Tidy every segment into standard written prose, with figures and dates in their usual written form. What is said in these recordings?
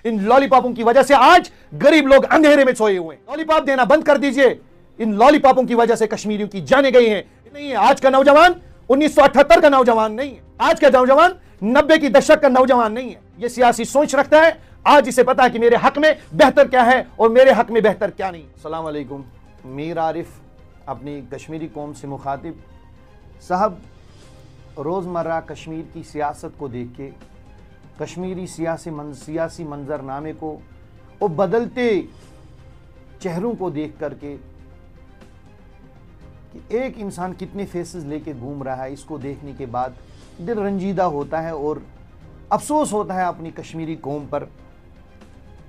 इन लॉलीपॉपों की वजह से आज गरीब लोग अंधेरे में सोए हुए हैं। लॉलीपॉप देना बंद कर दीजिए। इन लॉलीपॉपों की वजह से कश्मीरियों की जाने गई हैं। नहीं है आज का नौजवान 1978 का नौजवान नहीं है। आज का नौजवान 90 की दशक का नौजवान नहीं है। ये सियासी सोच रखता है। आज इसे पता है कि मेरे हक में बेहतर क्या है और मेरे हक में बेहतर क्या नहीं। अस्सलाम वालेकुम। मीर आरिफ अपनी कश्मीरी कौम से मुखातिब साहब, रोज़मर्रा कश्मीर की सियासत को देख के, कश्मीरी सियासी मंजरनामे को और बदलते चेहरों को देख करके कि एक इंसान कितने फेसेस लेके घूम रहा है, इसको देखने के बाद दिल रंजीदा होता है और अफसोस होता है अपनी कश्मीरी कौम पर,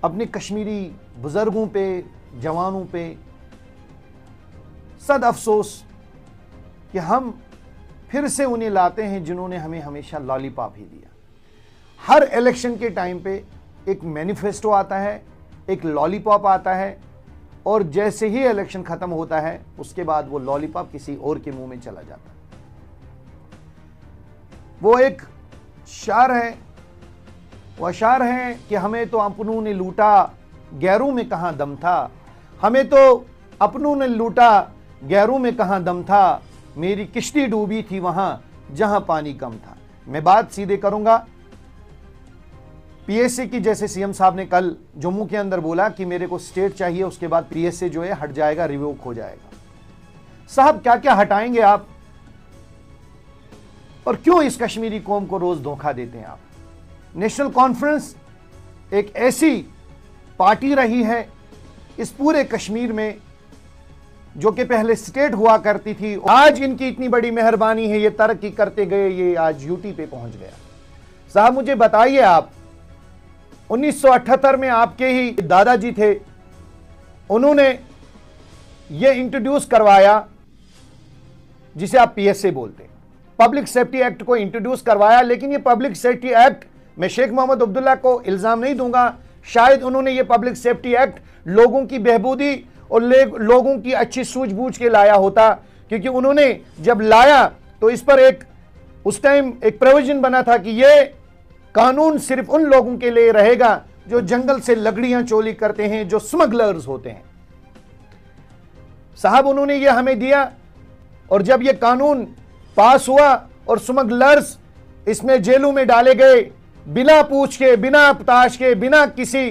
अपने कश्मीरी बुज़ुर्गों पे, जवानों पे सद अफसोस कि हम फिर से उन्हें लाते हैं जिन्होंने हमें हमेशा लॉलीपॉप ही दिया। हर इलेक्शन के टाइम पे एक मैनिफेस्टो आता है, एक लॉलीपॉप आता है और जैसे ही इलेक्शन ख़त्म होता है उसके बाद वो लॉलीपॉप किसी और के मुंह में चला जाता है। वो एक शार है, वो अशार है कि हमें तो अपनों ने लूटा, गैरों में कहाँ दम था। हमें तो अपनों ने लूटा, गैरों में कहाँ दम था। मेरी किश्ती डूबी थी वहां जहां पानी कम था। मैं बात सीधे करूंगा पीएसए की। जैसे सीएम साहब ने कल जम्मू के अंदर बोला कि मेरे को स्टेट चाहिए, उसके बाद पीएसए जो है हट जाएगा, रिवोक हो जाएगा। साहब क्या क्या हटाएंगे आप और क्यों इस कश्मीरी कौम को रोज धोखा देते हैं आप? नेशनल कॉन्फ्रेंस एक ऐसी पार्टी रही है इस पूरे कश्मीर में जो कि पहले स्टेट हुआ करती थी। आज इनकी इतनी बड़ी मेहरबानी है, ये तरक्की करते गए, ये आज यूटी पे पहुंच गया। साहब मुझे बताइए, आप 1978 में आपके ही दादाजी थे, उन्होंने ये इंट्रोड्यूस करवाया जिसे आप पीएसए बोलते हैं, पब्लिक सेफ्टी एक्ट को इंट्रोड्यूस करवाया। लेकिन ये पब्लिक सेफ्टी एक्ट, मैं शेख मोहम्मद अब्दुल्ला को इल्जाम नहीं दूंगा, शायद उन्होंने ये पब्लिक सेफ्टी एक्ट लोगों की बेहबूदी और लोगों की अच्छी सूझबूझ के लाया होता, क्योंकि उन्होंने जब लाया तो इस पर एक उस टाइम एक प्रोविजन बना था कि ये कानून सिर्फ उन लोगों के लिए रहेगा जो जंगल से लकड़ियां चोरी करते हैं, जो स्मगलर्स होते हैं। साहब उन्होंने ये हमें दिया और जब ये कानून पास हुआ और स्मगलर्स इसमें जेलों में डाले गए, बिना पूछ के, बिना ताश के, बिना किसी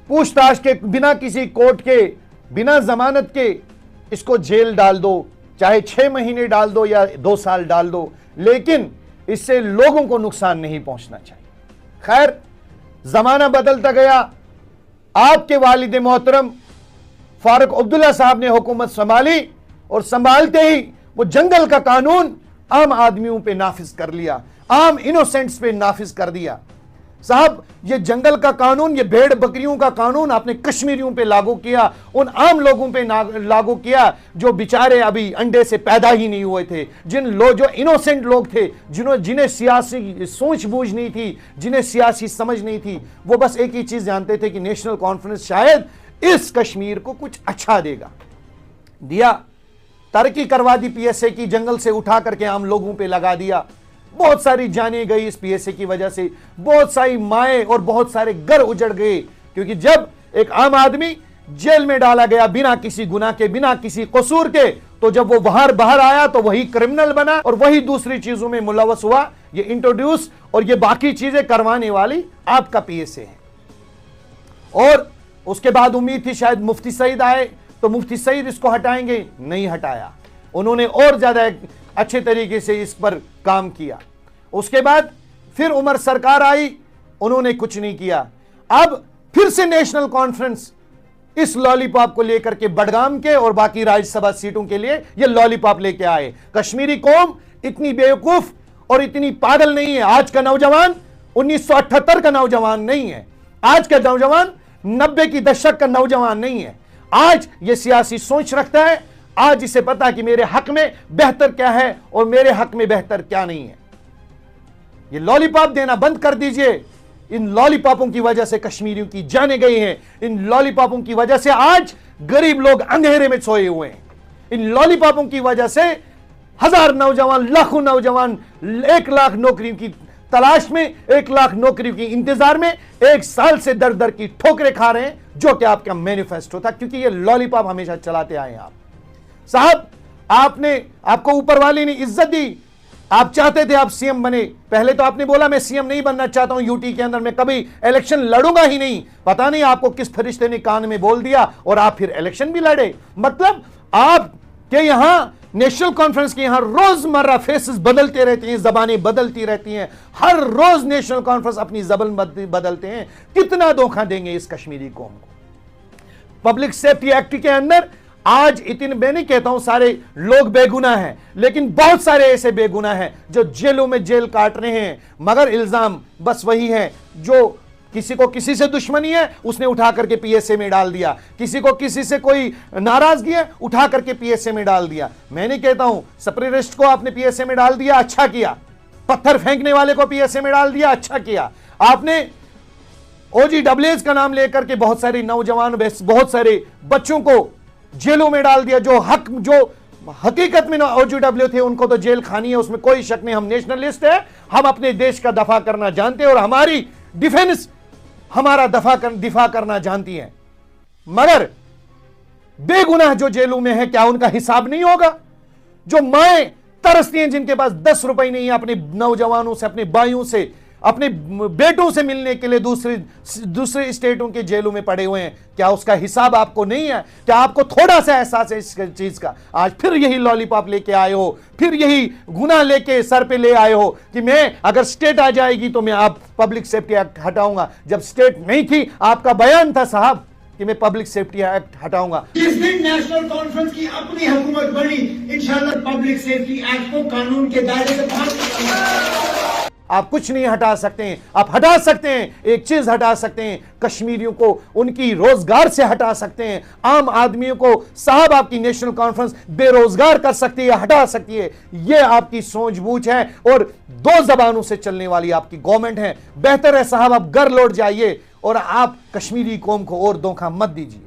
पूछताछ के, बिना किसी कोर्ट के, बिना जमानत के इसको जेल डाल दो, चाहे 6 महीने डाल दो या 2 साल डाल दो, लेकिन इससे लोगों को नुकसान नहीं पहुंचना चाहिए। खैर जमाना बदलता गया, आपके वालिद मोहतरम फारूक अब्दुल्ला साहब ने हुकूमत संभाली और संभालते ही वो जंगल का कानून आम आदमियों पे नाफिज कर लिया, आम इनोसेंट्स पे नाफिज कर दिया। साहब ये जंगल का कानून, ये भेड़ बकरियों का कानून आपने कश्मीरियों पे लागू किया, उन आम लोगों पे लागू किया जो बेचारे अभी अंडे से पैदा ही नहीं हुए थे, जो इनोसेंट लोग थे, जिन्हें सियासी सूझबूझ नहीं थी, जिन्हें सियासी समझ नहीं थी। वो बस एक ही चीज जानते थे कि नेशनल कॉन्फ्रेंस शायद इस कश्मीर को कुछ अच्छा देगा। दिया, तरक्की करवा दी पीएसए की, जंगल से उठा करके आम लोगों पे लगा दिया। बहुत सारी जाने गई इस पीएसए की वजह से, बहुत सारी माएँ और बहुत सारे घर उजड़ गए, क्योंकि जब एक आम आदमी जेल में डाला गया बिना किसी गुनाह के, बिना किसी कसूर के, तो जब वो बाहर आया तो वही क्रिमिनल बना और वही दूसरी चीजों में मुलव्वस हुआ। ये इंट्रोड्यूस और ये बाकी चीजें करवाने वाली आपका पीएसए है। और उसके बाद उम्मीद थी शायद मुफ्ती सईद आए तो मुफ्ती सईद इसको हटाएंगे, नहीं हटाया। उन्होंने और ज्यादा अच्छे तरीके से इस पर काम किया। उसके बाद फिर उमर सरकार आई, उन्होंने कुछ नहीं किया। अब फिर से नेशनल कॉन्फ्रेंस इस लॉलीपॉप को लेकर के बडगाम के और बाकी राज्यसभा सीटों के लिए ये लॉलीपॉप लेके आए। कश्मीरी कौम इतनी बेवकूफ और इतनी पागल नहीं है। आज का नौजवान 1978 का नौजवान नहीं है। आज का नौजवान 90 की दशक का नौजवान नहीं है। आज ये सियासी सोच रखता है। आज इसे पता कि मेरे हक में बेहतर क्या है और मेरे हक में बेहतर क्या नहीं है। ये लॉलीपॉप देना बंद कर दीजिए। इन लॉलीपॉपों की वजह से कश्मीरियों की जाने गई हैं। इन लॉलीपॉपों की वजह से आज गरीब लोग अंधेरे में सोए हुए हैं। इन लॉलीपॉपों की वजह से हजार नौजवान, लाखों नौजवान 1 लाख नौकरियों की तलाश में, 1 लाख नौकरियों की इंतजार में 1 साल से दर दर की ठोकरें खा रहे हैं, जो कि आपका मैनिफेस्टो था, क्योंकि ये लॉलीपॉप हमेशा चलाते आए हैं आप साहब। आपको ऊपर वाले ने इज्जत दी, आप चाहते थे आप सीएम बने। पहले तो आपने बोला मैं सीएम नहीं बनना चाहता हूं यूटी के अंदर, मैं कभी इलेक्शन लड़ूंगा ही नहीं। पता नहीं आपको किस फरिश्ते ने कान में बोल दिया और आप फिर इलेक्शन भी लड़े। मतलब आपके यहां नेशनल कॉन्फ्रेंस के यहां रोजमर्रा फेसेस बदलते रहते हैं, जबानें बदलती रहती हैं, हर रोज नेशनल कॉन्फ्रेंस अपनी जबान बदलते हैं। कितना धोखा देंगे इस कश्मीरी कौम को। पब्लिक सेफ्टी एक्ट के अंदर आज इतने, मैं नहीं कहता हूं सारे लोग बेगुनाह हैं, लेकिन बहुत सारे ऐसे बेगुनाह हैं जो जेलों में जेल काट रहे हैं, मगर इल्जाम बस वही है जो किसी को किसी से दुश्मनी है उसने उठा करके पीएसए में डाल दिया, किसी को किसी से कोई नाराजगी है उठा करके पीएसए में डाल दिया। मैं नहीं कहता हूं सप्रेरिस्ट को आपने पीएसए में डाल दिया, अच्छा किया। पत्थर फेंकने वाले को पीएसए में डाल दिया, अच्छा किया। आपने OGWS का नाम लेकर के बहुत सारे नौजवान, बहुत सारे बच्चों को जेलों में डाल दिया, जो हकीकत में OGW थे उनको तो जेल खानी है, उसमें कोई शक नहीं। हम नेशनलिस्ट है, हम अपने देश का दफा करना जानते हैं और हमारी डिफेंस हमारा दिफा करना जानती है, मगर बेगुनाह जो जेलों में है क्या उनका हिसाब नहीं होगा? जो माएं तरसती हैं, जिनके पास 10 रुपए नहीं है, अपने नौजवानों से, अपने भाइयों से, अपने बेटों से मिलने के लिए दूसरे स्टेटों के जेलों में पड़े हुए हैं, क्या उसका हिसाब आपको नहीं है? क्या आपको थोड़ा सा एहसास है इस चीज का? आज फिर यही लॉलीपॉप लेके आए हो, फिर यही गुनाह लेके सर पे ले आए हो कि मैं अगर स्टेट आ जाएगी तो मैं आप पब्लिक सेफ्टी एक्ट हटाऊंगा। जब स्टेट नहीं थी, आपका बयान था साहब कि मैं पब्लिक सेफ्टी एक्ट हटाऊंगा। जिस दिन नेशनल कॉन्फ्रेंस की अपनी हुकूमत बनी, इंशाल्लाह पब्लिक सेफ्टी एक्ट को कानून के दायरे से बाहर आप कुछ नहीं हटा सकते हैं। आप हटा सकते हैं, एक चीज हटा सकते हैं, कश्मीरियों को उनकी रोजगार से हटा सकते हैं। आम आदमियों को साहब आपकी नेशनल कॉन्फ्रेंस बेरोजगार कर सकती है, हटा सकती है। यह आपकी सूझबूझ है और 2 जबानों से चलने वाली आपकी गवर्नमेंट है। बेहतर है साहब आप घर लौट जाइए और आप कश्मीरी कौम को और धोखा मत दीजिए।